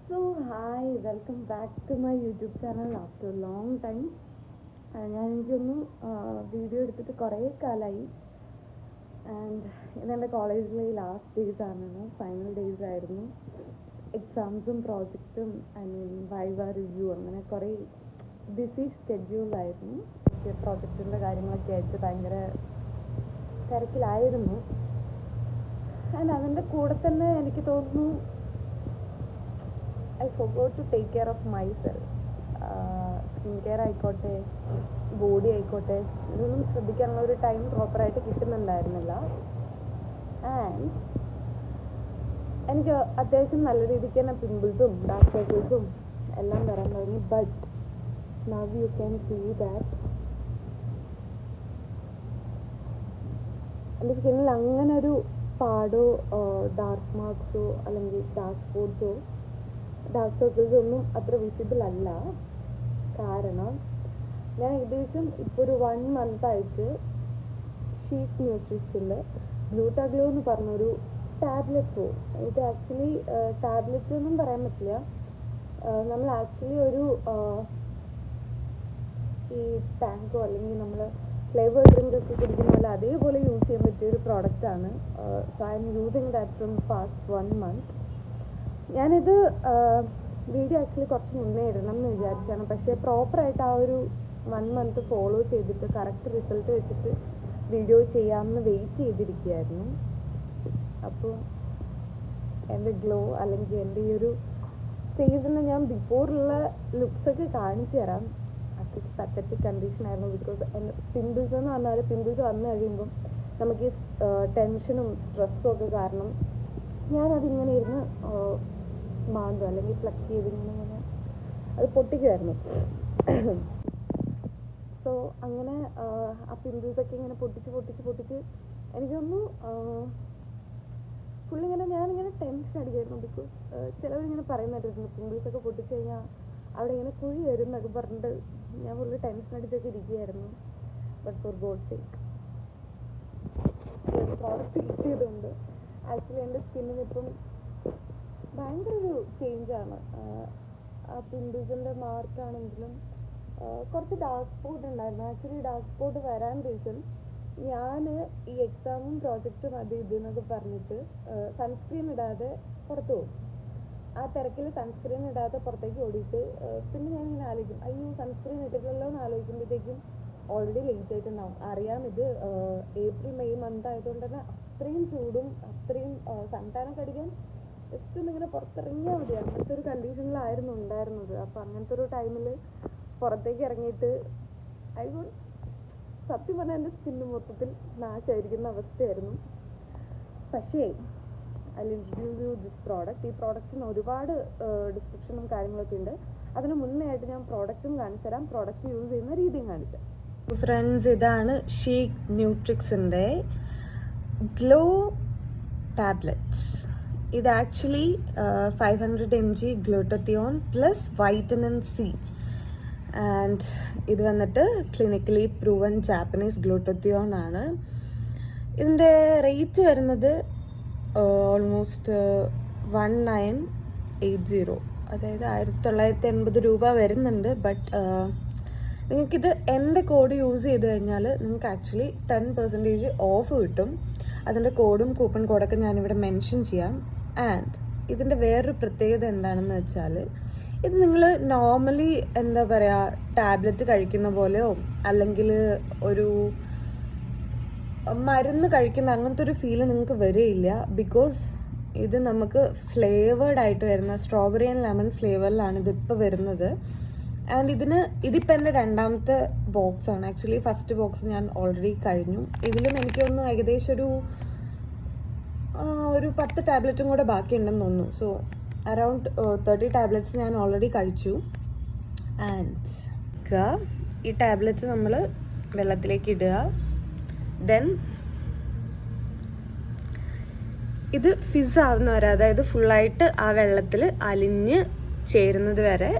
So, hi, welcome back to my YouTube channel after a long time. എനിക്കൊന്ന് video എടുത്തിട്ട് കുറേ കാലമായി. And ഇതെൻ്റെ കോളേജിലെ ലാസ്റ്റ് ഡേയ്സ് ആണ്, ഫൈനൽ ഡേയ്സ് ആയിരുന്നു. എക്സാംസും പ്രോജക്റ്റും വൈവ റിവ്യൂ അങ്ങനെ കുറേ ബിസി ഷെഡ്യൂളായിരുന്നു. പ്രോജക്റ്റിൻ്റെ കാര്യങ്ങളൊക്കെ ആയിട്ട് ഭയങ്കര തിരക്കിലായിരുന്നു. ആൻഡ് അതിൻ്റെ കൂടെ തന്നെ എനിക്ക് തോന്നുന്നു I forgot to take care of myself. Skin care ആയിക്കോട്ടെ, ബോഡി ആയിക്കോട്ടെ, ഇതൊന്നും ശ്രദ്ധിക്കാനുള്ള ഒരു ടൈം പ്രോപ്പറായിട്ട് കിട്ടുന്നുണ്ടായിരുന്നില്ല. ആൻഡ് എനിക്ക് അത്യാവശ്യം നല്ല രീതിക്ക് തന്നെ പിമ്പിൾസും ഡാർക്ക് സർക്കിൾസും എല്ലാം വരാൻ തുടങ്ങി. But now you can see that എൻ്റെ സ്കിന്നിൽ അങ്ങനെ ഒരു പാടോ ഡാർക്ക് മാർക്സോ അല്ലെങ്കിൽ ഡാർക്ക് സ്പോട്ട്സോ ഡാർക്ക് സർക്കിൾസ് ഒന്നും അത്ര വിസിബിൾ അല്ല. കാരണം ഞാൻ ഏകദേശം ഇപ്പോൾ ഒരു 1 month ആയിട്ട് ഷീക്ക് ന്യൂട്രിക്സിൻ്റെ ഗ്ലൂട്ടാഗ്ലോ എന്ന് പറഞ്ഞൊരു ടാബ്ലറ്റ്. ഇത് ആക്ച്വലി ടാബ്ലറ്റ് ഒന്നും പറയാൻ പറ്റില്ല. നമ്മൾ ആക്ച്വലി ഒരു ഈ ടാങ്കോ അല്ലെങ്കിൽ നമ്മൾ ഫ്ലേവർ ഡ്രിങ്ക് ഒക്കെ കുടിക്കുന്ന പോലെ അതേപോലെ യൂസ് ചെയ്യാൻ പറ്റിയ ഒരു പ്രോഡക്റ്റാണ്. So I M using that from past 1 month. ഞാനിത് വീഡിയോ ആക്ച്വലി കുറച്ച് മുന്നേ ഇടണം എന്ന് വിചാരിച്ചാണ്. പക്ഷേ പ്രോപ്പറായിട്ട് ആ ഒരു 1 month ഫോളോ ചെയ്തിട്ട് കറക്റ്റ് റിസൾട്ട് വെച്ചിട്ട് വീഡിയോ ചെയ്യാമെന്ന് വെയിറ്റ് ചെയ്തിരിക്കുകയായിരുന്നു. അപ്പോൾ എൻ്റെ ഗ്ലോ അല്ലെങ്കിൽ എൻ്റെ ഈ ഒരു ഫേസിന് ഞാൻ ബിഫോറുള്ള ലുക്സൊക്കെ കാണിച്ചു തരാം. അത്രയ്ക്ക് പത്തറ്റിക് കണ്ടീഷനായിരുന്നു. ബിക്കോസ് എൻ്റെ പിമ്പിൾസ് എന്ന് പറഞ്ഞാൽ പിമ്പിൾസ് വന്നു കഴിയുമ്പം നമുക്ക് ഈ ടെൻഷനും സ്ട്രെസ്സും ഒക്കെ കാരണം ഞാനതിങ്ങനെ ഇരുന്ന് മാന്തും അല്ലെങ്കിൽ ഫ്ലക്ക് ചെയ്തിങ്ങനെ അത് പൊട്ടിക്കുമായിരുന്നു. സോ അങ്ങനെ ആ പിമ്പിൾസൊക്കെ ഇങ്ങനെ പൊട്ടിച്ച് എനിക്കൊന്നു ഫുള്ളിങ്ങനെ ഞാനിങ്ങനെ ടെൻഷൻ അടിക്കായിരുന്നു. ബിക്കോസ് ചിലവരിങ്ങനെ പറയുന്നുണ്ടായിരുന്നു പിമ്പിൾസൊക്കെ പൊട്ടിച്ച് കഴിഞ്ഞാൽ അവിടെ ഇങ്ങനെ കുഴി വരും എന്നൊക്കെ പറഞ്ഞിട്ട് ഞാൻ ഫുള്ള് ടെൻഷൻ അടിച്ചൊക്കെ ഇരിക്കുകയായിരുന്നു. But for god sake product കിട്ടിയതുകൊണ്ട് ആക്ച്വലി എൻ്റെ സ്കിന്നിനിപ്പം ഭയങ്കര ഒരു ചേഞ്ചാണ്. ആ പിമ്പിൾസിൻ്റെ മാർക്കാണെങ്കിലും കുറച്ച് ഡാർക്ക് സ്പോട്ട് ഉണ്ടായിരുന്നു. ആക്ച്വലി ഡാർക്ക് സ്പോട്ട് വരാൻ റീസൺ ഞാൻ ഈ എക്സാമും പ്രോജക്റ്റും അത് ഇതെന്നൊക്കെ പറഞ്ഞിട്ട് സൺസ്ക്രീൻ ഇടാതെ പുറത്തു പോകും. ആ തിരക്കിൽ സൺസ്ക്രീൻ ഇടാതെ പുറത്തേക്ക് ഓടിയിട്ട് പിന്നെ ഞാനിങ്ങനെ ആലോചിക്കും, അയ്യോ സൺസ്ക്രീൻ ഇട്ടിട്ടില്ലല്ലോ എന്ന് ആലോചിക്കുമ്പോഴത്തേക്കും ഓൾറെഡി ലേറ്റ് ആയിട്ടുണ്ടാവും. അറിയാം, ഇത് ഏപ്രിൽ മെയ് മന്ത് ആയതുകൊണ്ട് തന്നെ അത്രയും ചൂടും അത്രയും സൺടാനൊക്കെ അടിക്കാൻ ജസ്റ്റ് ഒന്നിങ്ങനെ പുറത്തിറങ്ങിയാൽ മതി. അങ്ങനത്തെ ഒരു കണ്ടീഷനിലായിരുന്നു ഉണ്ടായിരുന്നത്. അപ്പോൾ അങ്ങനത്തെ ഒരു ടൈമിൽ പുറത്തേക്ക് ഇറങ്ങിയിട്ട് സത്യം പറഞ്ഞാൽ എൻ്റെ സ്കിന്ന് മൊത്തത്തിൽ നാശമായിരിക്കുന്ന അവസ്ഥയായിരുന്നു. പക്ഷേ I will introduce you this product. ഈ പ്രോഡക്റ്റിന് ഒരുപാട് ഡിസ്ക്രിപ്ഷനും കാര്യങ്ങളൊക്കെ ഉണ്ട്. അതിന് മുന്നേ ആയിട്ട് ഞാൻ പ്രോഡക്റ്റും കാണിച്ചു തരാം, പ്രോഡക്റ്റ് യൂസ് ചെയ്യുന്ന രീതിയും കാണിച്ചു തരാം. ഫ്രണ്ട്സ്, ഇതാണ് ഷീക്ക് ന്യൂട്രിക്സിൻ്റെ ഗ്ലോ ടാബ്ലറ്റ്സ്. ഇത് actually 500 mg glutathione plus vitamin C. And ഇത് വന്നിട്ട് ക്ലിനിക്കലി പ്രൂവൻ ജാപ്പനീസ് ഗ്ലൂട്ടത്തിയോൺ ആണ്. ഇതിൻ്റെ റേറ്റ് വരുന്നത് ഓൾമോസ്റ്റ് 1980, അതായത് 1980 രൂപ വരുന്നുണ്ട്. ബട്ട് നിങ്ങൾക്കിത് എൻ്റെ കോഡ് യൂസ് ചെയ്ത് കഴിഞ്ഞാൽ നിങ്ങൾക്ക് ആക്ച്വലി 10% ഓഫ് കിട്ടും. അതിൻ്റെ കോഡും കൂപ്പൺ കോഡൊക്കെ ഞാനിവിടെ മെൻഷൻ ചെയ്യാം. ആൻഡ് ഇതിൻ്റെ വേറൊരു പ്രത്യേകത എന്താണെന്ന് വെച്ചാൽ ഇത് നിങ്ങൾ നോർമലി എന്താ പറയുക ടാബ്ലറ്റ് കഴിക്കുന്ന പോലെയോ അല്ലെങ്കിൽ ഒരു മരുന്ന് കഴിക്കുന്ന അങ്ങനത്തെ ഒരു ഫീല് നിങ്ങൾക്ക് വരികയില്ല. ബിക്കോസ് ഇത് നമുക്ക് ഫ്ലേവേർഡ് ആയിട്ട് വരുന്ന സ്ട്രോബെറി ആൻഡ് ലെമൺ ഫ്ലേവറിലാണ് ഇതിപ്പോൾ വരുന്നത്. ആൻഡ് ഇതിപ്പോൾ എൻ്റെ 2ാമത്തെ ബോക്സാണ്. ആക്ച്വലി ഫസ്റ്റ് ബോക്സ് ഞാൻ ഓൾറെഡി കഴിഞ്ഞു. ഇതിലും എനിക്കൊന്ന് ഏകദേശം ഒരു 10 ടാബ്ലറ്റും കൂടെ ബാക്കിയുണ്ടെന്ന് തോന്നുന്നു. സോ അറൗണ്ട് 30 ടാബ്ലറ്റ്സ് ഞാൻ ഓൾറെഡി കഴിച്ചു. ആൻഡ് ഈ ടാബ്ലറ്റ്സ് നമ്മൾ വെള്ളത്തിലേക്ക് ഇടുക. ദെൻ ഇത് ഫിസ് ആവുന്ന വരെ, അതായത് ഫുള്ളായിട്ട് ആ വെള്ളത്തിൽ അലിഞ്ഞ് ചേരുന്നത് വരെ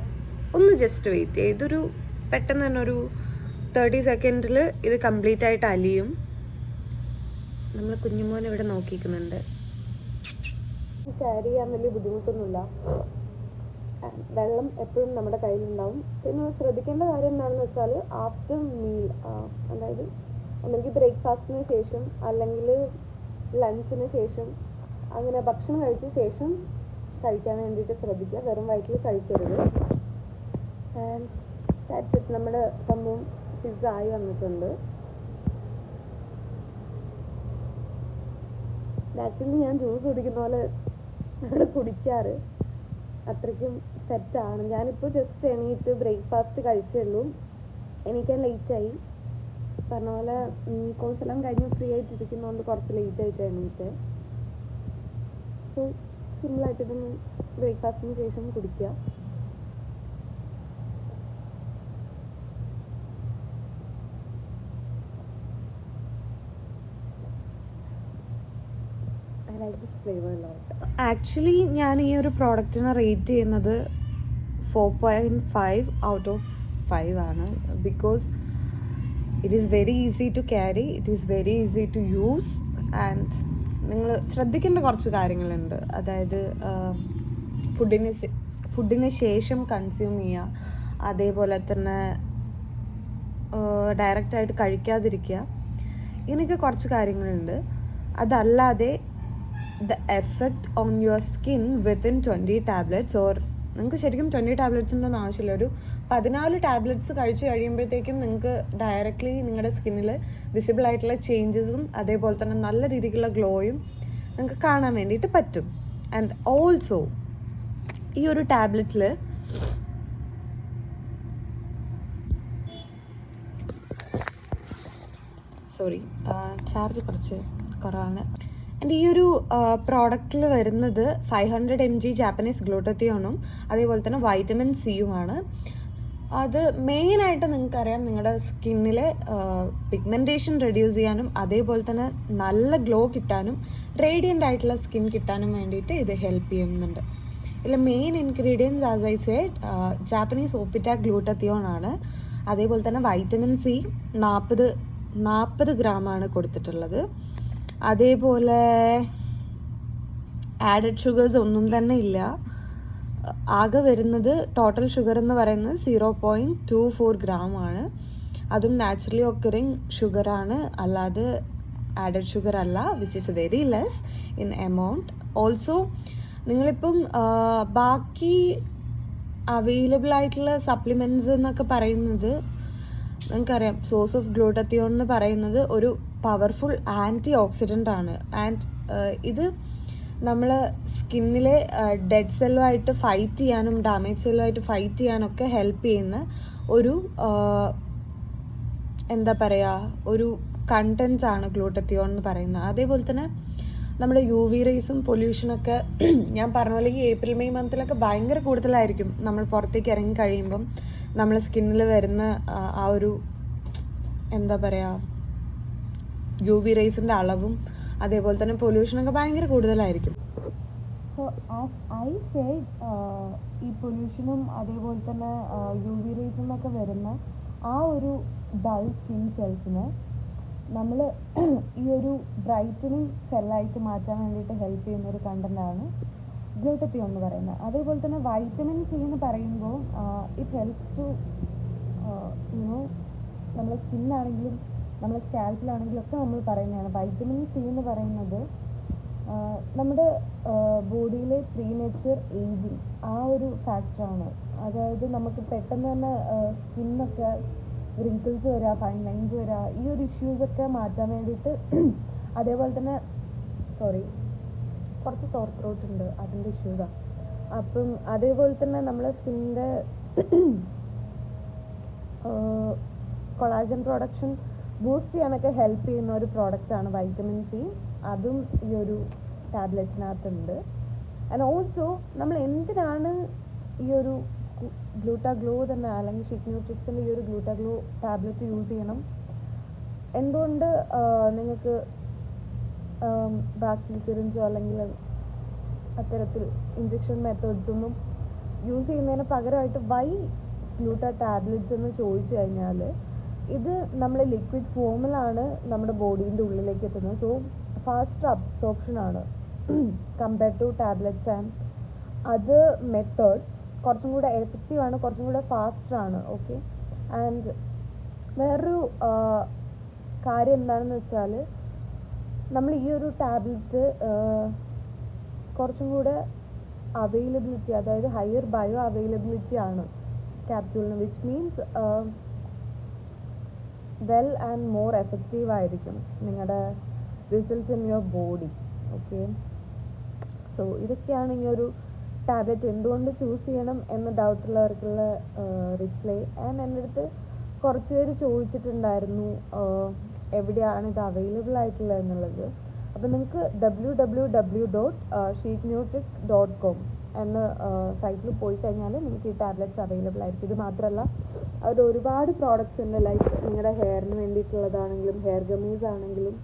ഒന്ന് ജസ്റ്റ് വെയിറ്റ് ചെയ്യുക. ഇതൊരു പെട്ടെന്ന് തന്നെ ഒരു 30 സെക്കൻഡിൽ ഇത് കംപ്ലീറ്റ് ആയിട്ട് അലിയും. നമ്മൾ കുഞ്ഞുമോൻ ഇവിടെ നോക്കിക്കുന്നുണ്ട്. ക്യാരി ചെയ്യാൻ വലിയ ബുദ്ധിമുട്ടൊന്നുമില്ല. വെള്ളം എപ്പോഴും നമ്മുടെ കയ്യിലുണ്ടാവും. പിന്നെ ശ്രദ്ധിക്കേണ്ട കാര്യം എന്താണെന്ന് വെച്ചാൽ ആഫ്റ്റർ മീൽ, അതായത് ഒന്നെങ്കിൽ ബ്രേക്ക്ഫാസ്റ്റിന് ശേഷം അല്ലെങ്കിൽ ലഞ്ചിന് ശേഷം, അങ്ങനെ ഭക്ഷണം കഴിച്ച ശേഷം കഴിക്കാൻ വേണ്ടിയിട്ട് ശ്രദ്ധിക്കുക. വെറും വയറ്റിൽ കഴിക്കരുത്. And that's it. നമ്മുടെ സംഭവം പിസ്സ ആയി വന്നിട്ടുണ്ട്. ആക്ച്വലി ഞാൻ ജ്യൂസ് കുടിക്കുന്ന പോലെ ഇവിടെ കുടിക്കാറ്. അത്രയ്ക്കും സെറ്റാണ്. ഞാനിപ്പോൾ ജസ്റ്റ് എണീറ്റ് ബ്രേക്ക്ഫാസ്റ്റ് കഴിച്ചുള്ളൂ. എണീക്കാൻ ലേറ്റായി. പറഞ്ഞ പോലെ കോഴ്സ് എല്ലാം കഴിഞ്ഞ് ഫ്രീ ആയിട്ടിരിക്കുന്നതുകൊണ്ട് കുറച്ച് ലേറ്റായിട്ടാണ് എണീറ്റ്. സോ സിമ്പിളായിട്ടിതൊന്ന് ബ്രേക്ക്ഫാസ്റ്റിന് ശേഷം കുടിക്കുക. ആക്ച്വലി ഞാൻ ഈ ഒരു പ്രോഡക്റ്റിനെ റേറ്റ് ചെയ്യുന്നത് 4.5 ഔട്ട് ഓഫ് 5 ആണ്. Because it is very easy to carry, it is very easy to use. And നിങ്ങൾ ശ്രദ്ധിക്കേണ്ട കുറച്ച് കാര്യങ്ങളുണ്ട്. അതായത് ഫുഡിന് ശേഷം കൺസ്യൂം ചെയ്യുക, അതേപോലെ തന്നെ ഡയറക്റ്റായിട്ട് കഴിക്കാതിരിക്കുക. ഇങ്ങനെയൊക്കെ കുറച്ച് കാര്യങ്ങളുണ്ട്. അതല്ലാതെ the effect on your skin within 20 tablets, or നിങ്ങൾക്ക് ശരിക്കും 20 ടാബ്ലറ്റ്സിൻ്റെ ഒന്നും ആവശ്യമില്ല. ഒരു 14 ടാബ്ലറ്റ്സ് കഴിച്ച് കഴിയുമ്പോഴത്തേക്കും നിങ്ങൾക്ക് ഡയറക്റ്റ്ലി നിങ്ങളുടെ സ്കിന്നിൽ വിസിബിൾ ആയിട്ടുള്ള ചേഞ്ചസും അതേപോലെ തന്നെ നല്ല രീതിക്കുള്ള ഗ്ലോയും നിങ്ങൾക്ക് കാണാൻ വേണ്ടിയിട്ട് പറ്റും. ആൻഡ് ഓൾസോ ഈ ഒരു ടാബ്ലറ്റിൽ ചാർജ് കുറച്ച് കുറവാണ്. ആൻഡ് ഈ ഒരു പ്രോഡക്റ്റിൽ വരുന്നത് 500 mg ജാപ്പനീസ് ഗ്ലൂട്ടത്തിയോണും അതേപോലെ തന്നെ വൈറ്റമിൻ സിയുമാണ്. അത് മെയിനായിട്ട് നിങ്ങൾക്കറിയാം നിങ്ങളുടെ സ്കിന്നിലെ പിഗ്മെൻറ്റേഷൻ റെഡ്യൂസ് ചെയ്യാനും അതേപോലെ തന്നെ നല്ല ഗ്ലോ കിട്ടാനും റേഡിയൻ്റ് ആയിട്ടുള്ള സ്കിൻ കിട്ടാനും വേണ്ടിയിട്ട് ഇത് ഹെൽപ്പ് ചെയ്യുന്നുണ്ട്. ഇതിൽ main ingredients as I said Japanese ഓപ്പിറ്റ ഗ്ലൂട്ടത്തിയോൺ ആണ്. അതേപോലെ തന്നെ വൈറ്റമിൻ സി 40 ഗ്രാമാണ് കൊടുത്തിട്ടുള്ളത്. അതേപോലെ ആഡഡ് ഷുഗേഴ്സ് ഒന്നും തന്നെ ഇല്ല. ആകെ വരുന്നത് ടോട്ടൽ ഷുഗർ എന്ന് പറയുന്നത് 0.24 ഗ്രാം ആണ്. അതും നാച്ചുറലി ഒക്കറിങ് ഷുഗറാണ്, അല്ലാതെ ആഡഡ് ഷുഗർ അല്ല, which is very less in amount. Also നിങ്ങളിപ്പം ബാക്കി അവൈലബിൾ ആയിട്ടുള്ള സപ്ലിമെൻറ്റ്സ് എന്നൊക്കെ പറയുന്നത് നിങ്ങൾക്കറിയാം, സോഴ്സ് ഓഫ് ഗ്ലൂട്ടത്തിയോൺ എന്ന് പറയുന്നത് ഒരു പവർഫുൾ ആൻറ്റി ഓക്സിഡൻ്റ് ആണ്. ആൻഡ് ഇത് നമ്മൾ സ്കിന്നിലെ ഡെഡ് സെല്ലുമായിട്ട് ഫൈറ്റ് ചെയ്യാനും ഡാമേജ് സെല്ലുമായിട്ട് ഫൈറ്റ് ചെയ്യാനൊക്കെ ഹെൽപ്പ് ചെയ്യുന്ന ഒരു എന്താ പറയുക, ഒരു കണ്ടൻസ് ആണ് ഗ്ലൂട്ടത്തിയോൺ എന്ന് പറയുന്നത്. അതേപോലെ തന്നെ നമ്മുടെ UV റേസും പൊല്യൂഷനൊക്കെ ഞാൻ പറഞ്ഞ പോലെ ഈ ഏപ്രിൽ മെയ് മന്തിലൊക്കെ ഭയങ്കര കൂടുതലായിരിക്കും. നമ്മൾ പുറത്തേക്ക് ഇറങ്ങി കഴിയുമ്പം നമ്മൾ സ്കിന്നിൽ വരുന്ന ആ ഒരു എന്താ പറയുക, UV റേസിൻ്റെ അളവും അതേപോലെ തന്നെ പൊല്യൂഷനൊക്കെ ഭയങ്കര കൂടുതലായിരിക്കും. സോ ആസ് ഐ സെഡ്, ഈ പൊല്യൂഷനും അതേപോലെ തന്നെ UV റേസും ഒക്കെ വരുന്ന ആ ഒരു ഡൾ സ്കിൻ സെൽസിനെ നമ്മൾ ഈ ഒരു ബ്രൈറ്റനിങ് സെല്ലായിട്ട് മാറ്റാൻ വേണ്ടിയിട്ട് ഹെൽപ്പ് ചെയ്യുന്ന ഒരു കണ്ടൻ്റാണ് ഗ്ലൂട്ടത്തിയോൺ എന്ന് പറയുന്നത്. അതേപോലെ തന്നെ വൈറ്റമിൻ സി എന്ന് പറയുമ്പോൾ ഇറ്റ് ഹെൽപ്സ് ടു നമ്മുടെ സ്കിന്നാണെങ്കിലും നമ്മുടെ സ്കാൽപ്പിലാണെങ്കിലും ഒക്കെ നമ്മൾ പറയുന്നതാണ്. വൈറ്റമിൻ സി എന്ന് പറയുന്നത് നമ്മുടെ ബോഡിയിലെ പ്രീമേച്ചർ ഏജിങ് ആ ഒരു ഫാക്ടറാണ്. അതായത് നമുക്ക് പെട്ടെന്ന് തന്നെ സ്കിന്നൊക്കെ റിങ്കിൾസ് വരിക, ഫൈൻ ലൈൻസ് വരിക, ഈ ഒരു ഇഷ്യൂസൊക്കെ മാറ്റാൻ വേണ്ടിയിട്ട്, അതേപോലെ തന്നെ കുറച്ച് സോർ ത്രോട്ട് ഉണ്ട്, അതിൻ്റെ ഇഷ്യൂസാണ്. അപ്പം അതേപോലെ തന്നെ നമ്മളെ സ്കിന്നിൻ്റെ കൊളാജൻ പ്രൊഡക്ഷൻ ബൂസ്റ്റ് ചെയ്യാനൊക്കെ ഹെൽപ്പ് ചെയ്യുന്ന ഒരു പ്രോഡക്റ്റാണ് വൈറ്റമിൻ സി. അതും ഈ ഒരു ടാബ്ലറ്റിനകത്തുണ്ട്. ആൻഡ് ഓൾസോ നമ്മൾ എന്തിനാണ് ഈ ഒരു ഗ്ലൂട്ടാഗ്ലോ തന്നെ അല്ലെങ്കിൽ ഷിക് ന്യൂട്രിക്സിൻ്റെ ഈ ഒരു ഗ്ലൂട്ടാഗ്ലോ ടാബ്ലറ്റ് യൂസ് ചെയ്യണം, എന്തുകൊണ്ട് നിങ്ങൾക്ക് ബാക്കി സിറിഞ്ചോ അല്ലെങ്കിൽ അത്തരത്തിൽ ഇഞ്ചക്ഷൻ മെത്തേഡ്സൊന്നും യൂസ് ചെയ്യുന്നതിന് പകരമായിട്ട് വൈ ഗ്ലൂട്ടാ ടാബ്ലറ്റ്സ് എന്ന് ചോദിച്ചു കഴിഞ്ഞാൽ, ഇത് നമ്മൾ ലിക്വിഡ് ഫോമിലാണ് നമ്മുടെ ബോഡീൻ്റെ ഉള്ളിലേക്ക് എത്തുന്നത്. സോ ഫാസ്റ്റർ അബ്സോർപ്ഷൻ ആണ് compared to tablets and other methods. കുറച്ചും കൂടെ എഫക്റ്റീവാണ്, കുറച്ചും കൂടെ ഫാസ്റ്ററാണ്. ഓക്കെ, ആൻഡ് വേറൊരു കാര്യം എന്താണെന്ന് വെച്ചാൽ, നമ്മൾ ഈ ഒരു ടാബ്ലറ്റ് കുറച്ചും കൂടെ അവൈലബിലിറ്റി, അതായത് ഹയർ ബയോ അവൈലബിലിറ്റി ആണ് ക്യാപ്സ്യൂളിന്, which means well and more effective ആയിരിക്കും നിങ്ങളുടെ results in your body. Okay, so ഇതൊക്കെയാണ് ഈ ഒരു ടാബ്ലറ്റ് എന്തുകൊണ്ട് ചൂസ് ചെയ്യണം എന്ന് ഡൗട്ടുള്ളവർക്കുള്ള റിപ്ലൈ. ആൻഡ് എൻ്റെ അടുത്ത് കുറച്ച് പേര് ചോദിച്ചിട്ടുണ്ടായിരുന്നു എവിടെയാണ് ഇത് അവൈലബിൾ ആയിട്ടുള്ളത് എന്നുള്ളത്. അപ്പോൾ നിങ്ങൾക്ക് www.sheetnutrix.com എന്ന സൈറ്റിൽ പോയി കഴിഞ്ഞാൽ നിങ്ങൾക്ക് ഈ ടാബ്ലറ്റ്സ് അവൈലബിൾ ആയിരിക്കും. ഇത് മാത്രമല്ല, അവർ ഒരുപാട് പ്രോഡക്റ്റ്സ് ഉണ്ട്, ലൈക്ക് നിങ്ങളുടെ ഹെയറിന് വേണ്ടിയിട്ടുള്ളതാണെങ്കിലും ഹെയർ ഗമീസ് ആണെങ്കിലും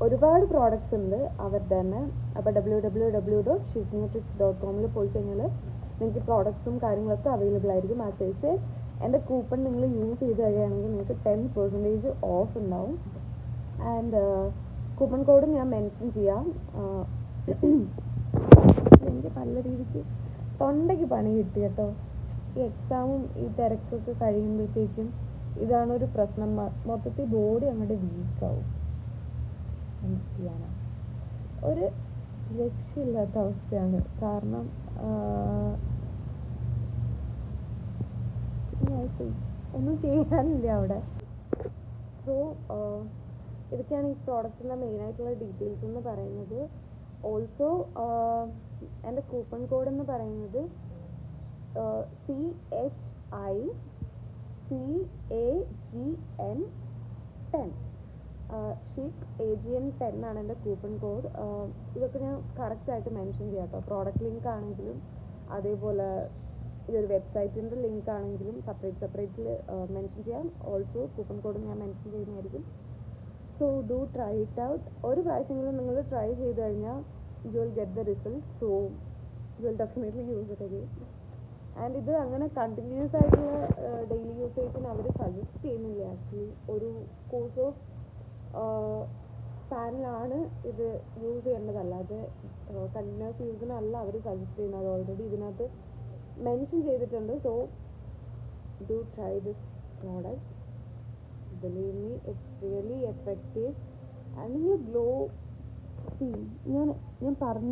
ഒരുപാട് പ്രോഡക്റ്റ്സ് ഉണ്ട് അവരുടെ തന്നെ. അപ്പോൾ www.sheetnutrix.com പോയി കഴിഞ്ഞാൽ നിങ്ങൾക്ക് പ്രോഡക്ട്സും കാര്യങ്ങളൊക്കെ അവൈലബിൾ ആയിരിക്കും. ആ സൈസ് എൻ്റെ കൂപ്പൺ നിങ്ങൾ യൂസ് ചെയ്ത് കഴിയുകയാണെങ്കിൽ നിങ്ങൾക്ക് 10% ഓഫ് ഉണ്ടാവും. ആൻഡ് കൂപ്പൺ കോഡ് ഞാൻ മെൻഷൻ ചെയ്യാം. എനിക്ക് നല്ല രീതിക്ക് തൊണ്ടയ്ക്ക് പണി കിട്ടി കേട്ടോ. ഈ എക്സാമും ഈ തിരക്കൊക്കെ കഴിയുമ്പോഴത്തേക്കും ഇതാണൊരു പ്രശ്നം. മൊത്തത്തിൽ ബോഡി അങ്ങോട്ട് വീക്കാവും. എന്ത് ചെയ്യാനാ, ഒരു രക്ഷയില്ലാത്ത അവസ്ഥയാണ്. കാരണം ഒന്നും ചെയ്യാനില്ല അവിടെ. സോ ഇതൊക്കെയാണ് ഈ പ്രോഡക്റ്റിൻ്റെ മെയിനായിട്ടുള്ള ഡീറ്റെയിൽസ് എന്ന് പറയുന്നത്. ഓൾസോ എൻ്റെ കൂപ്പൺ കോഡ് എന്ന് പറയുന്നത് CHICAGN10 ഷീറ്റ് AGN10 ആണ് എൻ്റെ കൂപ്പൺ കോഡ്. ഇതൊക്കെ ഞാൻ കറക്റ്റായിട്ട് മെൻഷൻ ചെയ്യാം കേട്ടോ. പ്രോഡക്റ്റ് ലിങ്ക് ആണെങ്കിലും അതേപോലെ ഈ ഒരു വെബ്സൈറ്റിൻ്റെ ലിങ്ക് ആണെങ്കിലും സെപ്പറേറ്റിൽ മെൻഷൻ ചെയ്യാം. ഓൾസോ കൂപ്പൺ കോഡ് ഞാൻ മെൻഷൻ ചെയ്യുന്നതായിരിക്കും. So do try it out. ഒരു പ്രാവശ്യമെങ്കിലും നിങ്ങൾ ട്രൈ ചെയ്ത് കഴിഞ്ഞാൽ you will get the result. So you will definitely use it again. And ഇത് അങ്ങനെ കണ്ടിന്യൂസ് ആയിട്ടുള്ള ഡെയിലി യൂസേജിന് അവർ സജസ്റ്റ് ചെയ്യുന്നില്ല. ആക്ച്വലി ഒരു കോഴ്സ് ഓഫ് സ്പാനിലാണ് ഇത് യൂസ് ചെയ്യേണ്ടതല്ല. അത് കണ്ടിന്യൂസ് യൂസിനല്ല അവർ സജസ്റ്റ് ചെയ്യുന്നത്. അത് ഓൾറെഡി ഇതിനകത്ത് മെൻഷൻ ചെയ്തിട്ടുണ്ട്. So do try this product. Believe me, it's really effective. And നിങ്ങൾ ഗ്ലോ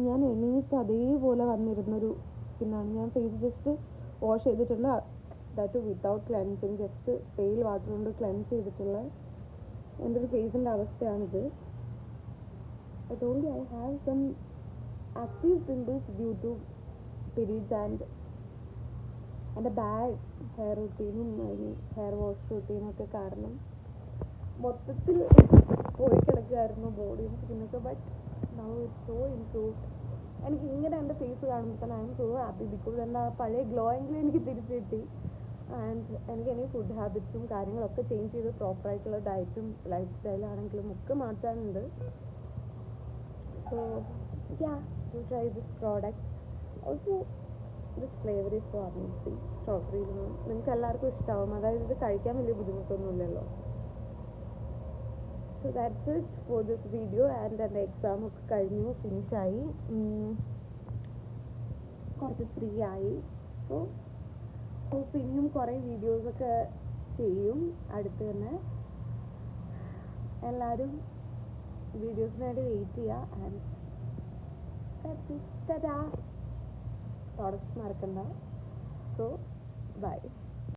ഞാൻ എണീച്ച് അതേപോലെ വന്നിരുന്നൊരു സ്കിന്നാണ്. ഞാൻ ഫേസ് ജസ്റ്റ് വാഷ് ചെയ്തിട്ടുണ്ട്, that without cleansing, just pale water കൊണ്ട് ക്ലെൻസ് ചെയ്തിട്ടുള്ള എൻ്റെ ഒരു ഫേസിൻ്റെ അവസ്ഥയാണിത്. I told you I have some active pimples due to periods and എൻ്റെ ബാഡ് ഹെയർ റൂട്ടീനും ഹെയർ വാഷ് റൂട്ടീനും ഒക്കെ കാരണം മൊത്തത്തിൽ പോയി കിടക്കുകയായിരുന്നു ബോഡിയും സ്കിന്നൊക്കെ. But now it's so improved. എനിക്ക് ഇങ്ങനെ എൻ്റെ ഫേസ് കാണുമ്പോൾ തന്നെ I M so happy, because എൻ്റെ ആ പഴയ ഗ്ലോ എങ്കിലും എനിക്ക് തിരിച്ചു കിട്ടി. ആൻഡ് എനിക്ക് ഇനി ഫുഡ് ഹാബിറ്റ്സും കാര്യങ്ങളൊക്കെ ചേഞ്ച് ചെയ്ത് പ്രോപ്പറായിട്ടുള്ള ഡയറ്റും ലൈഫ് സ്റ്റൈലാണെങ്കിലും ഒക്കെ മാറ്റാനുണ്ട്. So ya, to try this product. Also this flavour is so amazing. Strawberry നിങ്ങൾക്ക് എല്ലാവർക്കും ഇഷ്ടമാവും. അതായത് ഇത് കഴിക്കാൻ വലിയ ബുദ്ധിമുട്ടൊന്നുമില്ലല്ലോ. So that's it for this video. And എൻ്റെ എക്സാം ഒക്കെ കഴിഞ്ഞു, ഫിനിഷായി, കുറച്ച് ഫ്രീ ആയി. സോ പിന്നെയും കുറേ വീഡിയോസൊക്കെ ചെയ്യും അടുത്ത് തന്നെ. എല്ലാവരും വീഡിയോസിന് വേണ്ടി വെയിറ്റ് ചെയ്യുക. ആൻഡ് പ്രോഡക്റ്റ്സ് മറക്കണ്ട. So by.